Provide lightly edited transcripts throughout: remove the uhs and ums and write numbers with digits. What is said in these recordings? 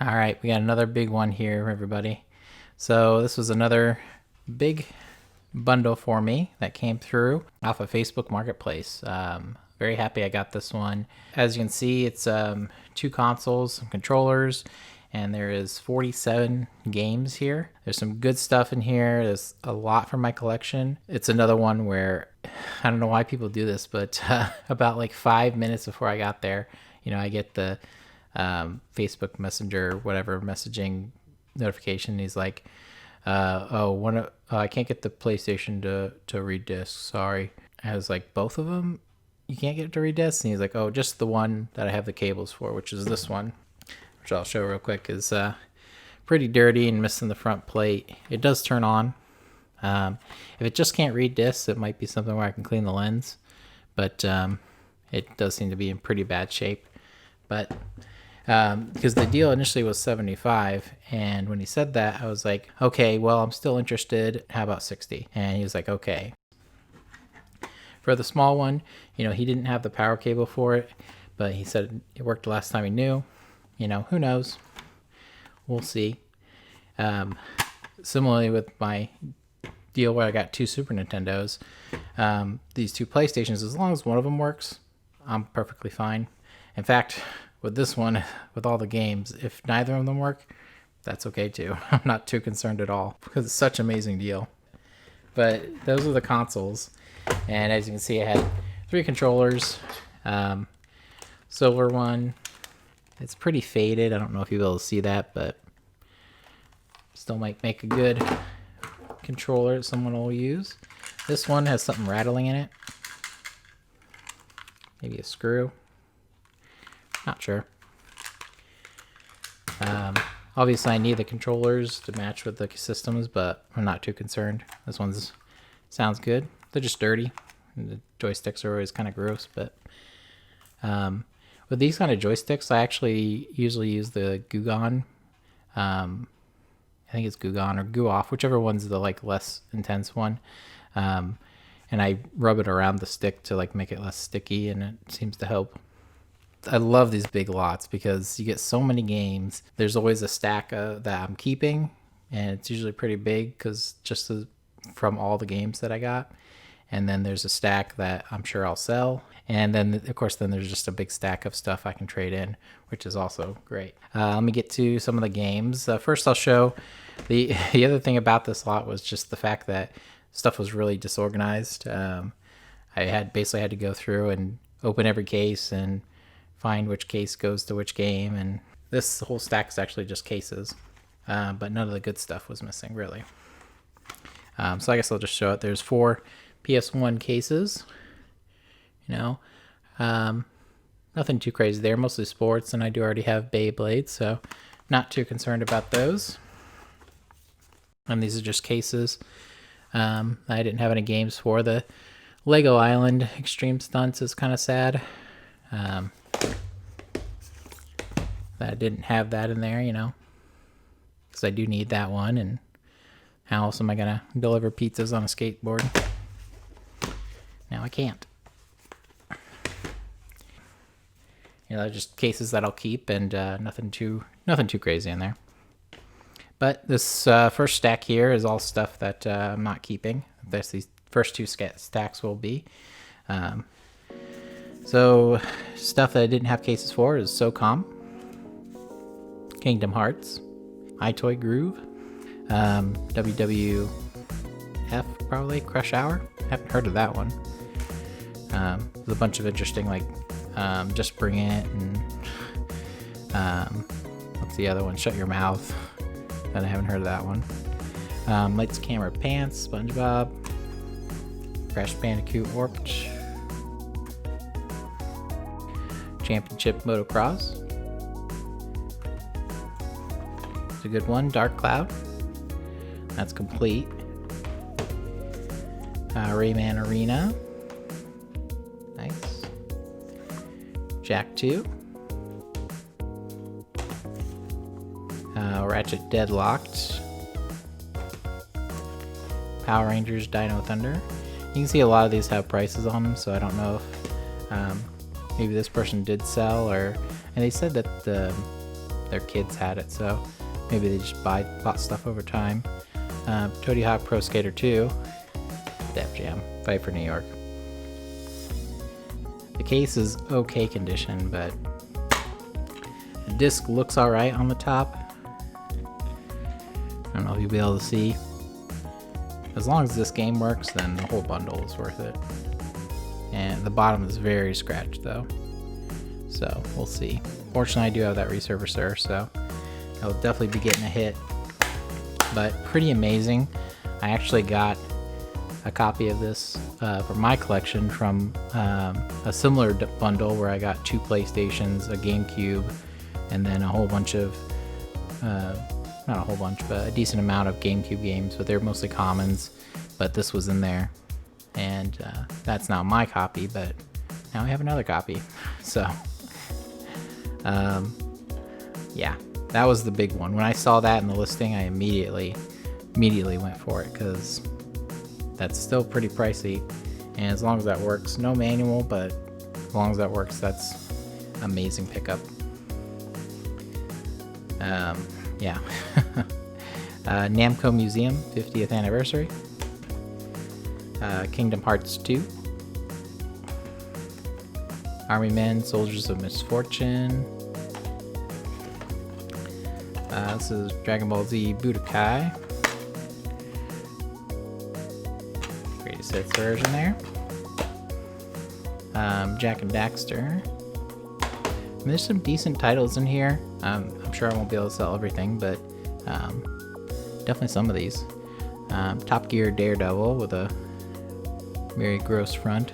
All right, we got another big one here, everybody. So this was another big bundle for me that came through off of Facebook Marketplace. Very happy I got this one. As you can see, it's 2 consoles, some controllers, and there is 47 games here. There's some good stuff in here. There's a lot from my collection. It's another one where I don't know why people do this, but about like 5 minutes before I got there, I get the Facebook Messenger, whatever messaging notification. He's like, I can't get the PlayStation to read discs. Sorry. I was like, both of them? You can't get it to read discs? And he's like, oh, just the one that I have the cables for, which is this one, which I'll show real quick, is pretty dirty and missing the front plate. It does turn on. If it just can't read discs, it might be something where I can clean the lens, but it does seem to be in pretty bad shape. But because the deal initially was $75, and when he said that, I was like, okay, well, I'm still interested. How about $60? And he was like, okay. For the small one, he didn't have the power cable for it, but he said it worked the last time he knew. Who knows? We'll see. Similarly with my deal where I got 2 Super Nintendos, these 2 PlayStations, as long as one of them works, I'm perfectly fine. In fact, with this one, with all the games, if neither of them work, that's okay too. I'm not too concerned at all because it's such an amazing deal. But those are the consoles. And as you can see, I had 3 controllers. Silver one. It's pretty faded. I don't know if you'll be able to see that, but still might make a good controller that someone will use. This one has something rattling in it. Maybe a screw. Not sure. Obviously, I need the controllers to match with the systems, but I'm not too concerned. This one's sounds good. They're just dirty. The joysticks are always kind of gross, but with these kind of joysticks, I actually usually use the Goo-Gon. I think it's Goo-Gon or Goo-Off, whichever one's the less intense one. And I rub it around the stick to make it less sticky, and it seems to help. I love these big lots because you get so many games. There's always a stack that I'm keeping, and it's usually pretty big because from all the games that I got. And then there's a stack that I'm sure I'll sell. And then, of course, there's just a big stack of stuff I can trade in, which is also great. Let me get to some of the games. First, I'll show the other thing about this lot was just the fact that stuff was really disorganized. I basically had to go through and open every case and find which case goes to which game, and this whole stack is actually just cases, but none of the good stuff was missing, really. So I guess I'll just show it. There's 4 PS1 cases. Nothing too crazy there, mostly sports, and I do already have Beyblades, so not too concerned about those. And these are just cases. I didn't have any games for. The Lego Island Extreme Stunts is kind of sad. That I didn't have that in there, because I do need that one, and how else am I going to deliver pizzas on a skateboard? Now I can't. Just cases that I'll keep, and nothing too crazy in there. But this first stack here is all stuff that I'm not keeping. These first 2 stacks will be. So stuff that I didn't have cases for is SOCOM, Kingdom Hearts, iToy Groove, WWF probably, Crush Hour. Haven't heard of that one. There's a bunch of interesting Just Bring It, and what's the other one? Shut Your Mouth. But I haven't heard of that one. Lights, Camera, Pants, SpongeBob, Crash Bandicoot Warped, Championship Motocross. It's a good one. Dark Cloud. That's complete. Rayman Arena. Nice. Jak 2. Ratchet Deadlocked. Power Rangers Dino Thunder. You can see a lot of these have prices on them, so I don't know if maybe this person did sell, and they said that their kids had it, so maybe they just bought stuff over time. Tony Hawk Pro Skater 2, Def Jam, Fight for New York. The case is okay condition, but the disc looks alright on the top. I don't know if you'll be able to see. As long as this game works, then the whole bundle is worth it. And the bottom is very scratched though, so we'll see. Fortunately, I do have that resurfacer, so I'll definitely be getting a hit. But pretty amazing. I actually got a copy of this for my collection from a similar bundle where I got 2 PlayStations, a GameCube, and then a whole bunch of, not a whole bunch, but a decent amount of GameCube games, but they're mostly commons, but this was in there. And that's not my copy, but now I have another copy. So, yeah, that was the big one. When I saw that in the listing, I immediately went for it, because that's still pretty pricey. And as long as that works, no manual, but as long as that works, that's amazing pickup. Yeah. Namco Museum 50th anniversary. Kingdom Hearts 2. Army Men, Soldiers of Misfortune. This is Dragon Ball Z Budokai. Greatest hits version there. Jack and Daxter. And there's some decent titles in here. I'm sure I won't be able to sell everything, but definitely some of these. Top Gear Daredevil with a very gross front.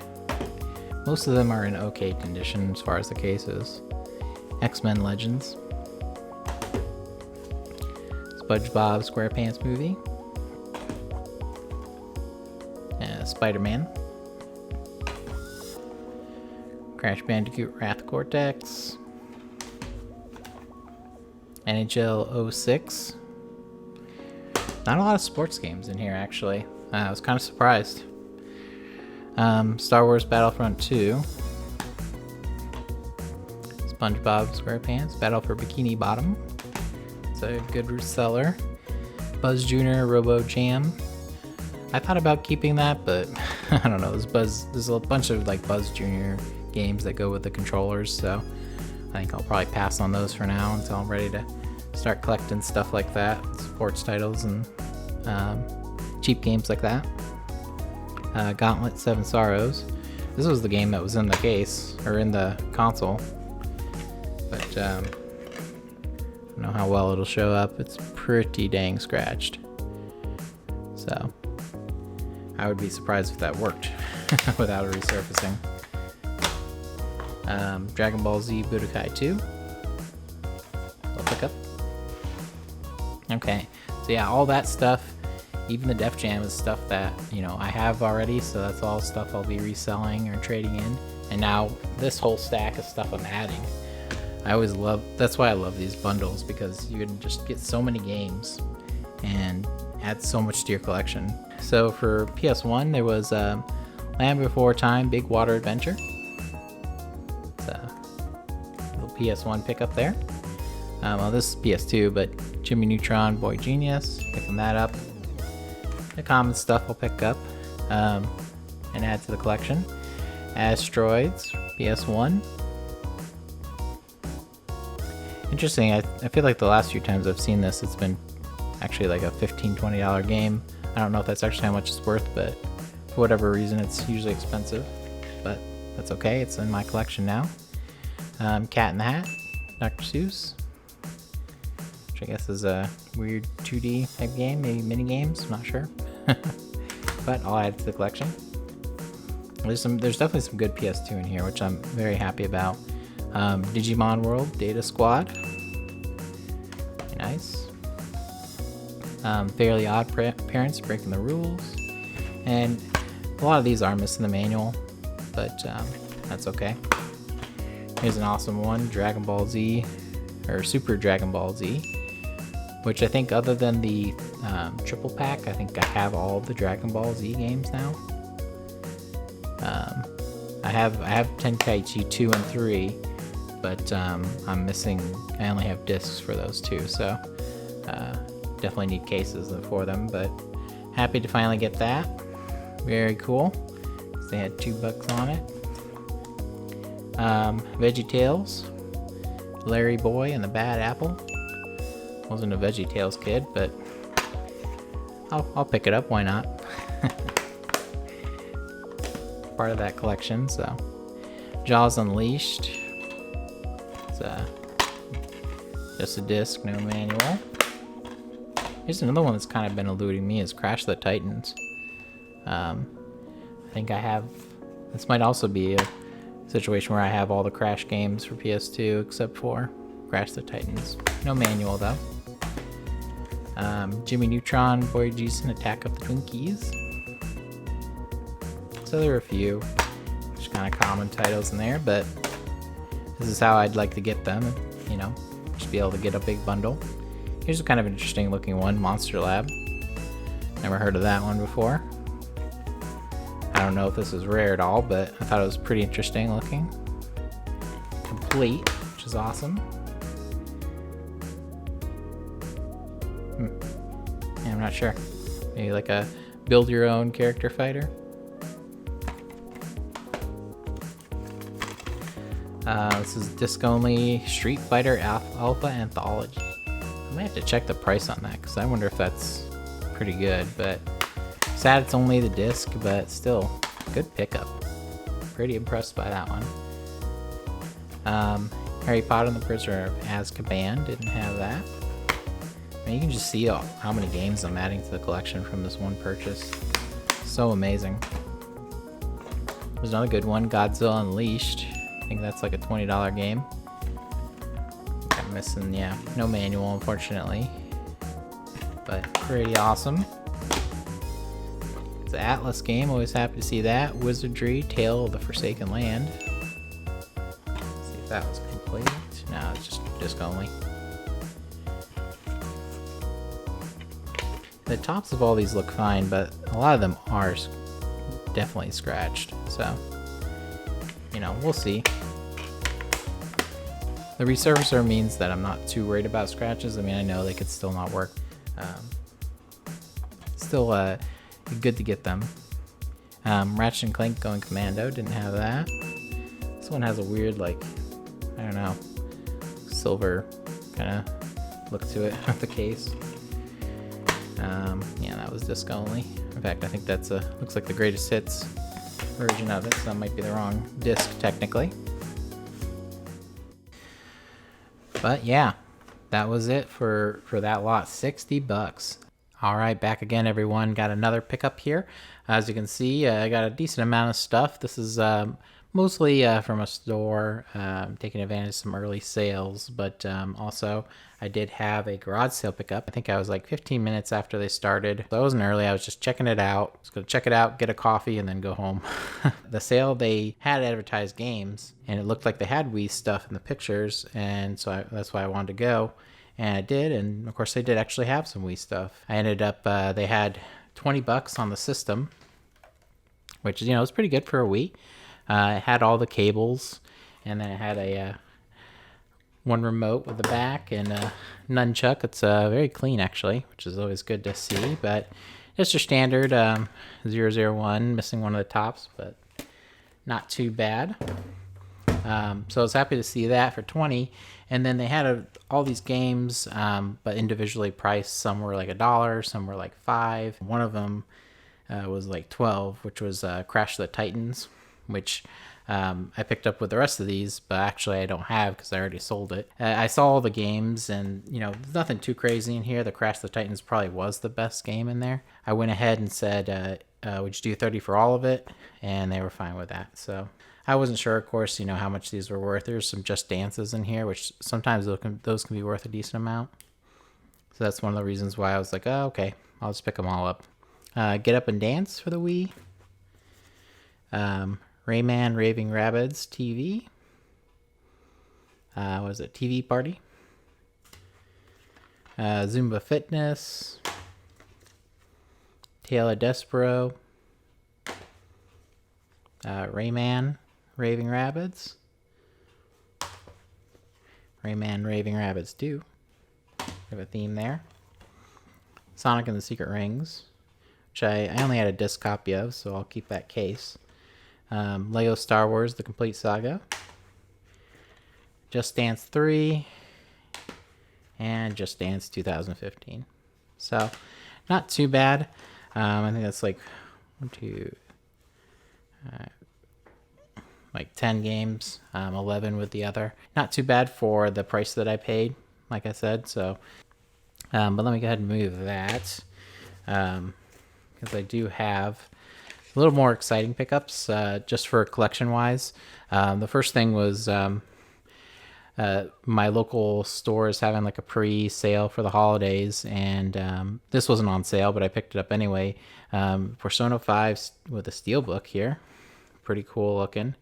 Most of them are in okay condition as far as the cases. X-Men Legends. SpongeBob SquarePants movie. Spider-Man. Crash Bandicoot Wrath Cortex. NHL 06. Not a lot of sports games in here, actually. I was kind of surprised. Star Wars Battlefront 2. SpongeBob SquarePants Battle for Bikini Bottom. It's a good seller. Buzz Jr. Robo Jam. I thought about keeping that, but I don't know. There's a bunch of like Buzz Jr. games that go with the controllers, so I think I'll probably pass on those for now until I'm ready to start collecting stuff like that, sports titles and cheap games like that. Gauntlet 7 Sorrows. This was the game that was in the case, or in the console, but I don't know how well it'll show up. It's pretty dang scratched, so I would be surprised if that worked without a resurfacing. Dragon Ball Z Budokai 2. I'll pick up. Okay, so yeah, all that stuff, even the Def Jam is stuff that, you know, I have already, so that's all stuff I'll be reselling or trading in. And now this whole stack of stuff I'm adding. That's why I love these bundles, because you can just get so many games and add so much to your collection. So for PS1, there was Land Before Time Big Water Adventure. It's a little PS1 pickup there. Well, this is PS2, but Jimmy Neutron, Boy Genius, picking that up. The common stuff I'll pick up and add to the collection. Asteroids, PS1. Interesting, I feel like the last few times I've seen this, it's been actually like a $15, $20 game. I don't know if that's actually how much it's worth, but for whatever reason, it's usually expensive. But that's okay, it's in my collection now. Cat in the Hat, Dr. Seuss, which I guess is a weird 2D type game, maybe mini games, I'm not sure. But I'll add it to the collection. There's definitely some good PS2 in here, which I'm very happy about. Digimon World, Data Squad. Very nice. Fairly Odd Parents, Breaking the Rules. And a lot of these are missing the manual, but that's okay. Here's an awesome one, Dragon Ball Z, or Super Dragon Ball Z, which I think other than the triple pack, I think I have all of the Dragon Ball Z games now. I have Tenkaichi 2 and 3, but I'm missing, I only have discs for those two, so definitely need cases for them, but happy to finally get that. Very cool. They had $2 on it. VeggieTales, Larry Boy and the Bad Apple. Wasn't a VeggieTales kid, but I'll pick it up, why not? Part of that collection, so. Jaws Unleashed. It's just a disc, no manual. Here's another one that's kind of been eluding me, is Crash the Titans. I think I have, this might also be a situation where I have all the Crash games for PS2 except for Crash the Titans. No manual though. Jimmy Neutron, Boy Jason, Attack of the Twinkies. So there are a few just kind of common titles in there, but this is how I'd like to get them, you know, just be able to get a big bundle. Here's a kind of interesting looking one, Monster Lab. Never heard of that one before. I don't know if this is rare at all, but I thought it was pretty interesting looking. Complete, which is awesome. Yeah, I'm not sure. Maybe like a build your own character fighter. This is disc only Street Fighter Alpha Anthology. I might have to check the price on that because I wonder if that's pretty good, but sad it's only the disc, but still good pickup. Pretty impressed by that one. Harry Potter and the Prisoner of Azkaban, didn't have that. I mean, you can just see how many games I'm adding to the collection from this one purchase. So amazing. There's another good one, Godzilla Unleashed. I think that's like a $20 game. I'm missing, yeah, no manual unfortunately, but pretty awesome. It's an Atlas game, always happy to see that. Wizardry, Tale of the Forsaken Land. Let's see if that was complete. No, it's just disc only. The tops of all these look fine, but a lot of them are definitely scratched, so, you know, we'll see. The resurfacer means that I'm not too worried about scratches. I mean, I know they could still not work. Still good to get them. Ratchet and Clank Going Commando, didn't have that. This one has a weird, like, I don't know, silver kind of look to it with the case. Yeah, that was disc only. In fact, I think that's looks like the greatest hits version of it, so that might be the wrong disc technically. But yeah, that was it for that lot, $60. All right, back again, everyone. Got another pickup here. As you can see, I got a decent amount of stuff. This is mostly from a store, taking advantage of some early sales, but also I did have a garage sale pickup. I think I was like 15 minutes after they started. So I wasn't early, I was just checking it out. I was gonna check it out, get a coffee, and then go home. The sale, they had advertised games, and it looked like they had Wii stuff in the pictures, and so that's why I wanted to go. And I did, and of course they did actually have some Wii stuff. I ended up, they had $20 on the system, which, you know, was pretty good for a Wii. It had all the cables, and then it had a one remote with the back and a nunchuck. It's very clean actually, which is always good to see, but just your standard 001, missing one of the tops, but not too bad. So I was happy to see that for 20. And then they had all these games, but individually priced. Some were like $1, some were like $5. One of them was like $12, which was Crash the Titans, which I picked up with the rest of these, but actually I don't have because I already sold it. I saw all the games, and you know, there's nothing too crazy in here. The Crash the Titans probably was the best game in there. I went ahead and said, would you do 30 for all of it? And they were fine with that. So I wasn't sure, of course, you know, how much these were worth. There's some Just Dances in here, which sometimes those can be worth a decent amount. So that's one of the reasons why I was like, oh, okay, I'll just pick them all up. Get Up and Dance for the Wii. Rayman Raving Rabbids TV. What is it? TV Party. Zumba Fitness. Tale of Despero. Rayman Raving Rabbids. Rayman Raving Rabbids 2. We have a theme there. Sonic and the Secret Rings, which I only had a disc copy of, so I'll keep that case. Lego Star Wars The Complete Saga. Just Dance 3. And Just Dance 2015. So, not too bad. I think that's like 10 games, 11 with the other. Not too bad for the price that I paid, like I said. So, but let me go ahead and move that, because I do have a little more exciting pickups, just for collection-wise. The first thing was my local store is having like a pre-sale for the holidays, and this wasn't on sale, but I picked it up anyway. Persona 5 with a steelbook here. Pretty cool looking.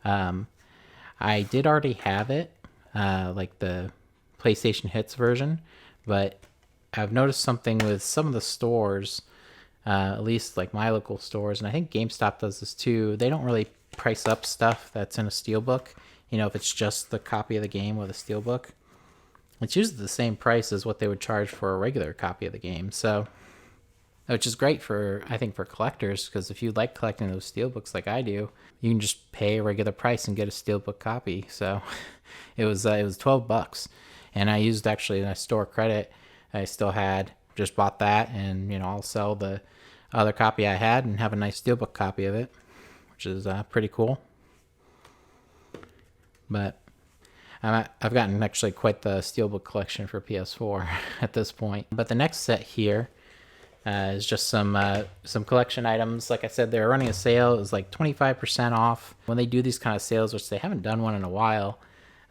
I did already have it, like the PlayStation Hits version, but I've noticed something with some of the stores, at least like my local stores, and I think GameStop does this too. They don't really price up stuff that's in a steelbook. You know, if it's just the copy of the game with a steelbook, it's usually the same price as what they would charge for a regular copy of the game. So, which is great for, I think, for collectors, because if you like collecting those steelbooks like I do, you can just pay a regular price and get a steelbook copy. So it was $12, and I used actually a store credit I still had. Just bought that, and I'll sell the other copy I had and have a nice steelbook copy of it, which is pretty cool. But I've gotten actually quite the steelbook collection for PS4 at this point. But the next set here is just some collection items. Like I said, they're running a sale. It was like 25% off. When they do these kind of sales, which they haven't done one in a while,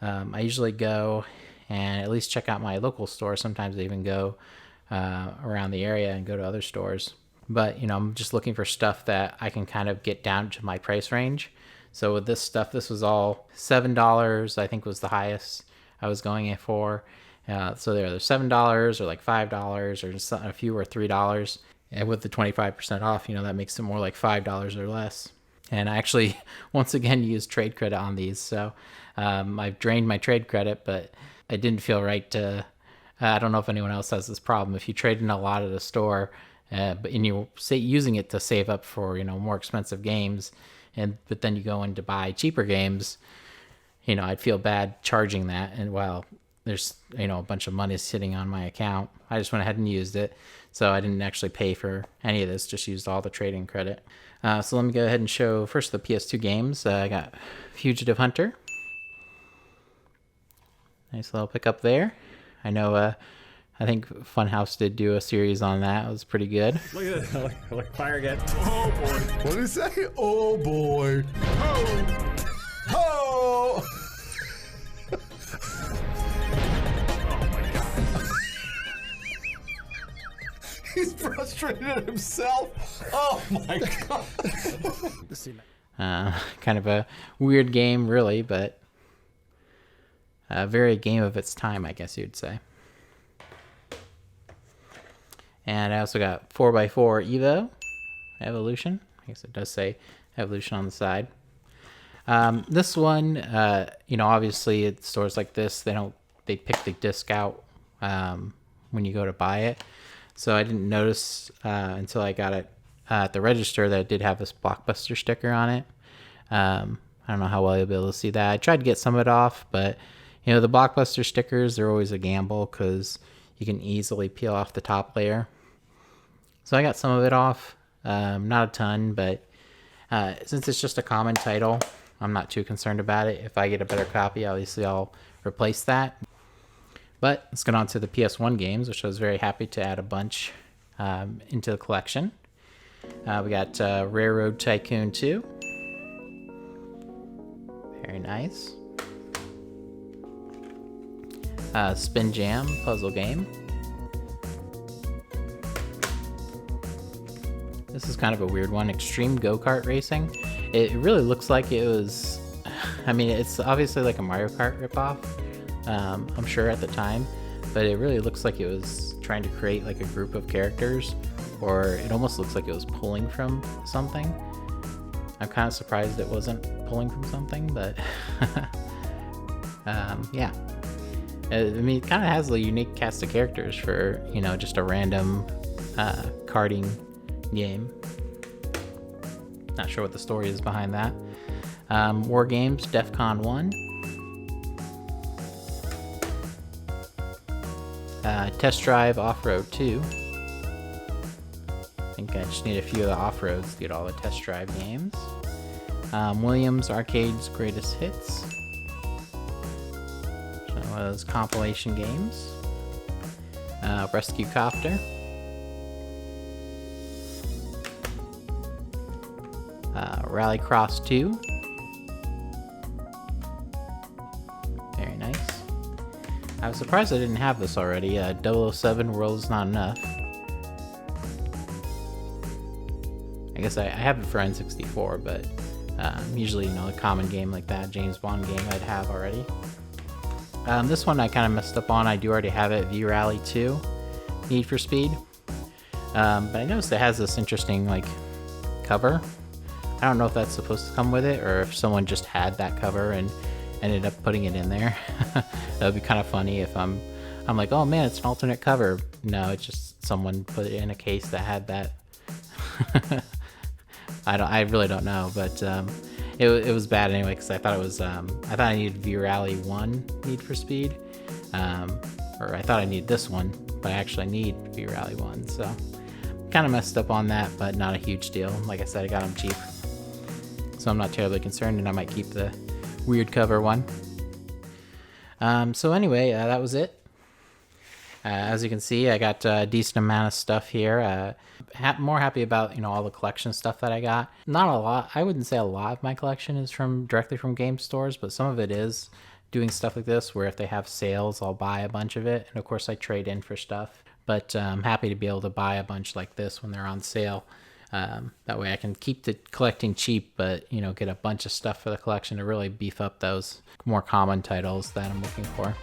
I usually go and at least check out my local store. Sometimes they even go around the area and go to other stores. But, I'm just looking for stuff that I can kind of get down to my price range. So with this stuff, this was all $7, I think was the highest I was going in for. So they're either $7 or like $5 or just a few or $3. And with the 25% off, that makes it more like $5 or less. And I actually, once again, used trade credit on these. So I've drained my trade credit, but I didn't feel right to, I don't know if anyone else has this problem. If you trade in a lot at a store, and you're using it to save up for, more expensive games, but then you go in to buy cheaper games, I'd feel bad charging that. And while there's, a bunch of money sitting on my account, I just went ahead and used it. So I didn't actually pay for any of this, just used all the trading credit. So let me go ahead and show first the PS2 games. I got Fugitive Hunter. Nice little pickup there. I know, I think Funhouse did do a series on that. It was pretty good. Look at that. Look, fire again. Oh, boy. What did he say? Oh, boy. Oh. Oh! Oh, my God. He's frustrated at himself. Oh, my God. Kind of a weird game, really, but a very game of its time, I guess you'd say. And I also got 4x4 Evo Evolution. I guess it does say Evolution on the side. This one, obviously at stores like this, they pick the disc out when you go to buy it. So I didn't notice until I got it at the register that it did have this Blockbuster sticker on it. I don't know how well you'll be able to see that. I tried to get some of it off, but the Blockbuster stickers, they're always a gamble because you can easily peel off the top layer. So I got some of it off, not a ton, but since it's just a common title, I'm not too concerned about it. If I get a better copy, obviously I'll replace that. But let's get on to the PS1 games, which I was very happy to add a bunch into the collection. We got Railroad Tycoon 2. Very nice. Spin Jam puzzle game. This is kind of a weird one. Extreme Go-Kart Racing. It really looks like it was, it's obviously like a Mario Kart ripoff, I'm sure at the time, but it really looks like it was trying to create like a group of characters, or it almost looks like it was pulling from something. I'm kind of surprised it wasn't pulling from something, but yeah. I mean, it kind of has a unique cast of characters for, you know, just a random karting game. Not sure what the story is behind that. War Games, DEFCON 1. Test Drive Off-Road 2. I think I just need a few of the off-roads to get all the Test Drive games. Williams Arcade's Greatest Hits. That was compilation games. Rescue Copter. Rallycross 2. Very nice. I was surprised I didn't have this already. 007 World Is Not Enough. I guess I have it for N64, but usually, you know, a common game like that, James Bond game, I'd have already. This one I kind of messed up on. I do already have it, V-Rally 2, Need for Speed. But I noticed it has this interesting, like, cover. I don't know if that's supposed to come with it, or if someone just had that cover and ended up putting it in there. That would be kind of funny if I'm like, oh man, it's an alternate cover. No, it's just someone put it in a case that had that. I really don't know, but it was bad anyway, because I thought it was I thought I needed V-Rally 1 Need for Speed, or I thought I needed this one, but I actually need V-Rally 1, so kind of messed up on that, but not a huge deal. Like I said, I got them cheap, so I'm not terribly concerned, and I might keep the weird cover one. So anyway, that was it. As you can see, I got a decent amount of stuff here. More happy about, you know, all the collection stuff that I got. Not a lot. I wouldn't say a lot of my collection is directly from game stores, but some of it is doing stuff like this, where if they have sales, I'll buy a bunch of it. And of course, I trade in for stuff. But I'm happy to be able to buy a bunch like this when they're on sale. That way I can keep the collecting cheap, but, you know, get a bunch of stuff for the collection to really beef up those more common titles that I'm looking for.